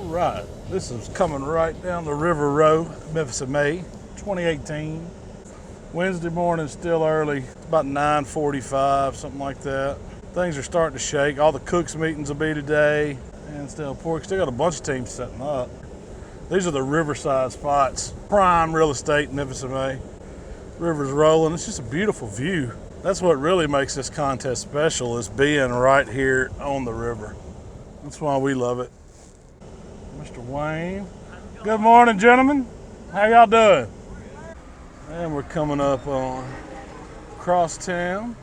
Right, this is coming right down the River Row, Memphis in May, 2018. Wednesday morning, still early, about 9:45, something like that. Things are starting to shake. All the cooks meetings will be today, and still got a bunch of teams setting up. These are the riverside spots, prime real estate in Memphis in May. River's rolling, it's just a beautiful view. That's what really makes this contest special, is being right here on the river. That's why we love it. Mr. Wayne. Good morning, gentlemen. How y'all doing? And we're coming up on across town,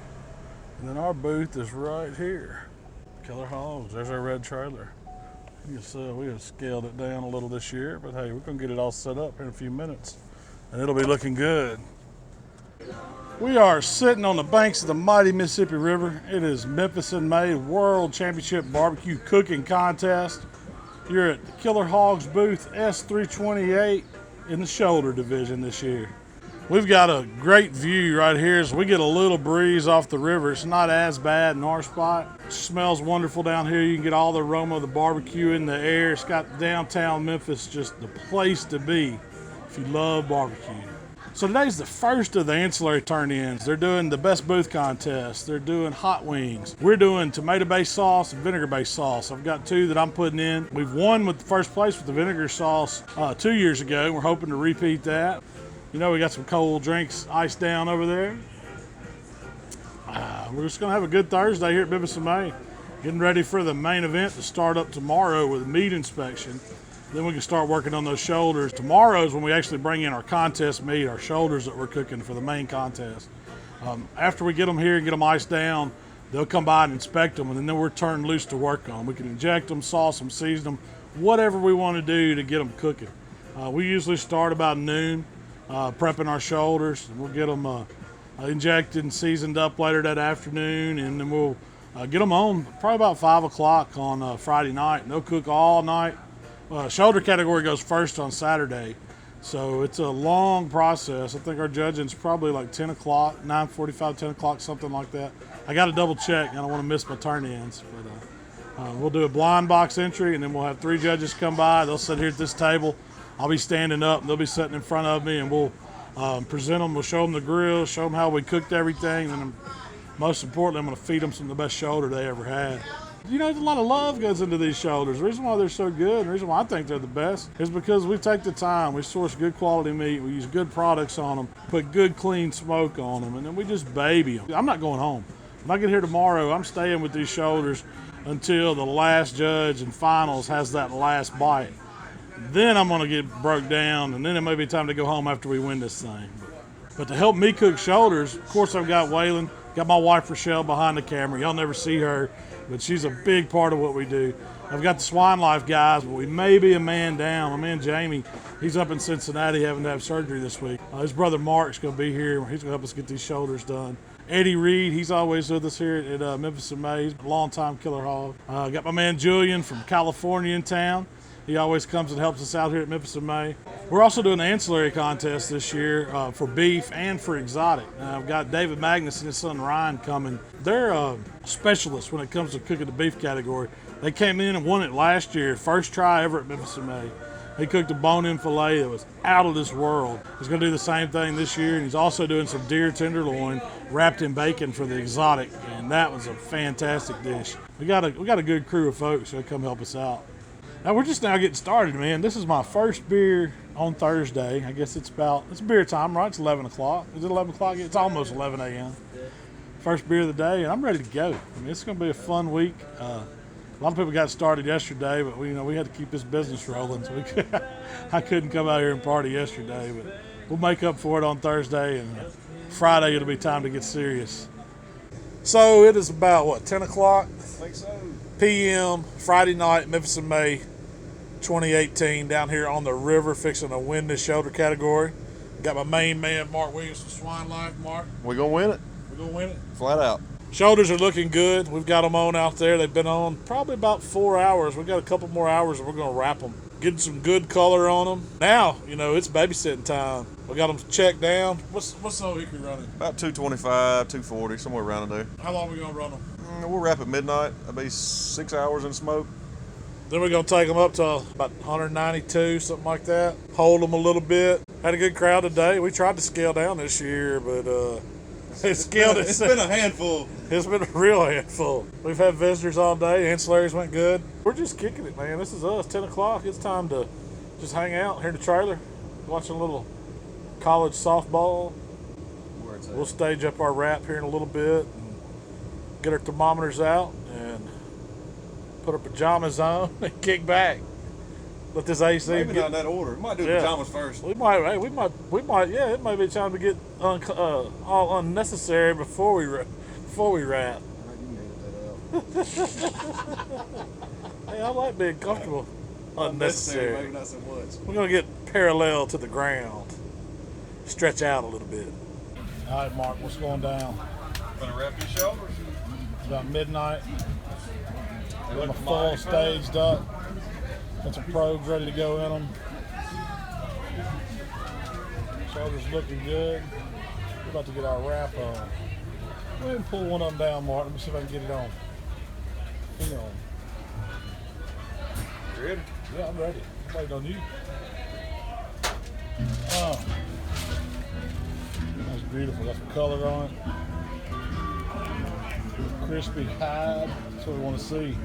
and then our booth is right here. Killer Hogs, there's our red trailer. You can see we have scaled it down a little this year, but hey, we're gonna get it all set up in a few minutes, and it'll be looking good. We are sitting on the banks of the mighty Mississippi River. It is Memphis in May World Championship Barbecue Cooking Contest. You're at the Killer Hogs booth S328 in the shoulder division this year. We've got a great view right here as we get a little breeze off the river. It's not as bad in our spot. It smells wonderful down here. You can get all the aroma of the barbecue in the air. It's got downtown Memphis, just the place to be if you love barbecue. So today's the first of the ancillary turn-ins. They're doing the best booth contest. They're doing hot wings. We're doing tomato-based sauce and vinegar-based sauce. I've got two that I'm putting in. We've won with the first place with the vinegar sauce 2 years ago. We're hoping to repeat that. You know, we got some cold drinks iced down over there. We're just gonna have a good Thursday here at Memphis in May. Getting ready for the main event to start up tomorrow with a meat inspection. Then we can start working on those shoulders. Tomorrow is when we actually bring in our contest meat, our shoulders that we're cooking for the main contest. After we get them here and get them iced down, they'll come by and inspect them, and then we're turned loose to work on them. We can inject them, sauce them, season them, whatever we want to do to get them cooking. We usually start about noon, prepping our shoulders. We'll get them injected and seasoned up later that afternoon, and then we'll get them on probably about 5 o'clock on Friday night, and they'll cook all night. Shoulder category goes first on Saturday, so it's a long process. I think our judging's probably like 10 o'clock, 9:45, 10 o'clock, something like that. I got to double check. I don't want to miss my turn-ins, but we'll do a blind box entry, and then we'll have 3 judges come by. They'll sit here at this table. I'll be standing up, and they'll be sitting in front of me, and we'll present them. We'll show them the grill, show them how we cooked everything, and most importantly, I'm going to feed them some of the best shoulder they ever had. You know, there's a lot of love goes into these shoulders. The reason why they're so good, the reason why I think they're the best, is because we take the time. We source good quality meat. We use good products on them, put good, clean smoke on them, and then we just baby them. I'm not going home. When I get here tomorrow, I'm staying with these shoulders until the last judge and finals has that last bite. Then I'm going to get broke down, and then it may be time to go home after we win this thing. But to help me cook shoulders, of course, I've got Waylon, got my wife Rochelle behind the camera. Y'all never see her, but she's a big part of what we do. I've got the Swine Life guys, but we may be a man down. My man Jamie, he's up in Cincinnati having to have surgery this week. His brother Mark's going to be here. He's going to help us get these shoulders done. Eddie Reed, he's always with us here at Memphis in May. He's a long-time Killer Hog. Got my man Julian from California in town. He always comes and helps us out here at Memphis in May. We're also doing an ancillary contest this year for beef and for exotic. I've got David Magnus and his son Ryan coming. They're specialists when it comes to cooking the beef category. They came in and won it last year, first try ever at Memphis in May. He cooked a bone-in filet that was out of this world. He's going to do the same thing this year, and he's also doing some deer tenderloin wrapped in bacon for the exotic, and that was a fantastic dish. We got a good crew of folks who come help us out. Now we're just now getting started, man. This is my first beer on Thursday. I guess it's beer time, right? It's 11 o'clock. Is it 11 o'clock? It's almost 11 a.m. First beer of the day, and I'm ready to go. I mean, it's going to be a fun week. A lot of people got started yesterday, but we had to keep this business rolling. So I couldn't come out here and party yesterday, but we'll make up for it on Thursday, and Friday it'll be time to get serious. So it is about, 10 o'clock? I think so. p.m. Friday night, Memphis in May 2018, down here on the river, fixing to win this shoulder category. Got my main man, Mark Williams from Swine Life. Mark, We're going to win it. we're going to win it. Flat out. Shoulders are looking good. We've got them on out there. They've been on probably about 4 hours. We've got a couple more hours and we're going to wrap them. Getting some good color on them. Now, it's babysitting time. We got them checked down. What's the old hickory running? About 225, 240, somewhere around there. How long are we going to run them? We'll wrap at midnight. That'll be 6 hours in smoke. Then we're going to take them up to about 192, something like that. Hold them a little bit. Had a good crowd today. We tried to scale down this year, but it's been a handful. It's been a real handful. We've had visitors all day. Ancillaries went good. We're just kicking it, man. This is us, 10 o'clock. It's time to just hang out here in the trailer, watching a little college softball. We'll stage up our wrap here in a little bit and get our thermometers out and put our pajamas on and kick back. Let this AC Maybe not in that order. We might do pajamas first. We might. Yeah, it might be time to get all unnecessary before we wrap. Hey, I like being comfortable. Unnecessary. Maybe not so much. We're gonna get parallel to the ground. Stretch out a little bit. All right, Mark, what's going down? Gonna wrap your shoulders. It's about midnight. Got my full staged up. Got some probes ready to go in them. Shoulders looking good. We're about to get our wrap on. Go ahead and pull one of them down, Mark. Let me see if I can get it on. Hang on. You ready? Yeah, I'm ready. I'm waiting on you. Oh. That's beautiful. Got some color on it. Crispy hide. That's what we want to see.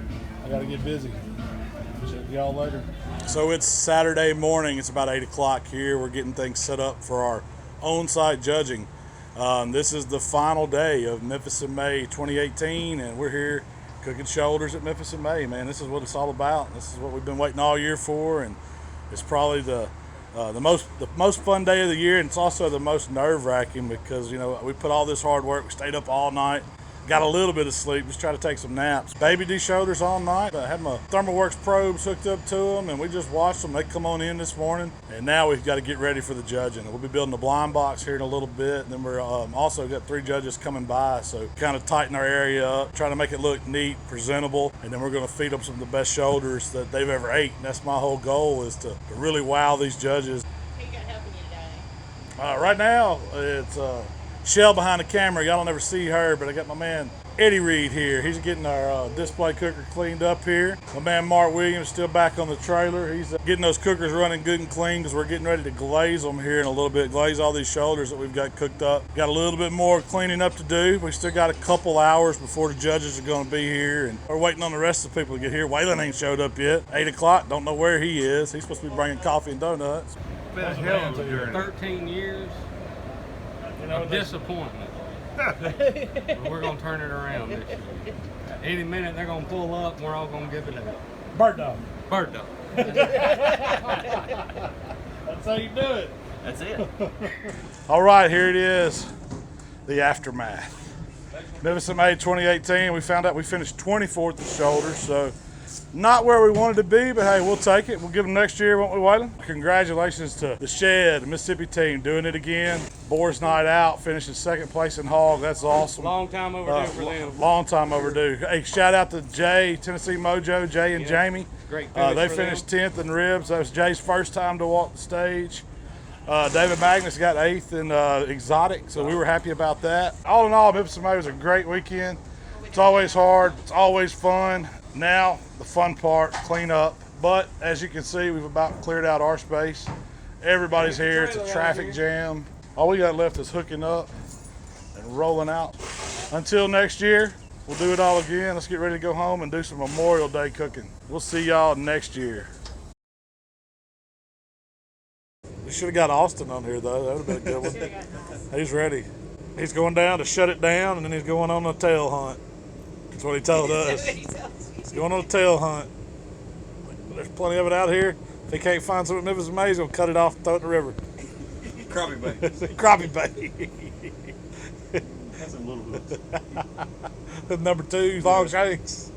I got to get busy. Check y'all later. So it's Saturday morning. It's about 8 o'clock here. We're getting things set up for our on-site judging. This is the final day of Memphis in May 2018, and we're here cooking shoulders at Memphis in May. Man, this is what it's all about. This is what we've been waiting all year for, and it's probably the most fun day of the year, and it's also the most nerve-wracking because, you know, we put all this hard work. We stayed up all night, got a little bit of sleep, just try to take some naps. Baby D shoulders all night. I had my ThermalWorks probes hooked up to them, and we just watched them. They come on in this morning, and now we've got to get ready for the judging. We'll be building the blind box here in a little bit, and then we're also got 3 judges coming by, so kind of tighten our area up, try to make it look neat, presentable, and then we're going to feed them some of the best shoulders that they've ever ate. And that's my whole goal, is to really wow these judges. Who you got helping you today? Right now, it's Shell behind the camera. Y'all don't ever see her, but I got my man Eddie Reed here. He's getting our display cooker cleaned up here. My man Mark Williams still back on the trailer. He's getting those cookers running good and clean because we're getting ready to glaze them here in a little bit. Glaze all these shoulders that we've got cooked up. Got a little bit more cleaning up to do. We still got a couple hours before the judges are going to be here, and we're waiting on the rest of the people to get here. Waylon ain't showed up yet. 8 o'clock. Don't know where he is. He's supposed to be bringing coffee and donuts. Been a hell of a journey. 13 years of disappointment. But we're going to turn it around this year. Any minute they're going to pull up and we're all going to give it a Bird dog. bird dog. That's how you do it. That's it. All right, here it is. The aftermath. Memphis in May 2018. We found out we finished 24th at shoulders, so not where we wanted to be, but hey, we'll take it. We'll give them next year, won't we, Waylon? Congratulations to the Shed, the Mississippi team, doing it again. Boys Night Out, finishing second place in Hog. That's awesome. Long time overdue for them. Long time overdue. Hey, shout out to Jay, Tennessee Mojo, Jay and Jamie. Great They finish for finished them. 10th in ribs. That was Jay's first time to walk the stage. David Magnus got 8th in exotic, so we were happy about that. All in all, Memphis in May was a great weekend. It's always hard. It's always fun. Now, the fun part, clean up. But as you can see, we've about cleared out our space. Everybody's here. It's a traffic jam. All we got left is hooking up and rolling out. Until next year, we'll do it all again. Let's get ready to go home and do some Memorial Day cooking. We'll see y'all next year. We should have got Austin on here, though. That would have been a good one. He's ready. He's going down to shut it down, and then he's going on a tail hunt. That's what he told us. He's going on a tail hunt. There's plenty of it out here. If he can't find some at Memphis in May, he's going to cut it off and throw it in the river. Crappie bait. Crappie bait. That's some little hooks. Number 2, long shanks.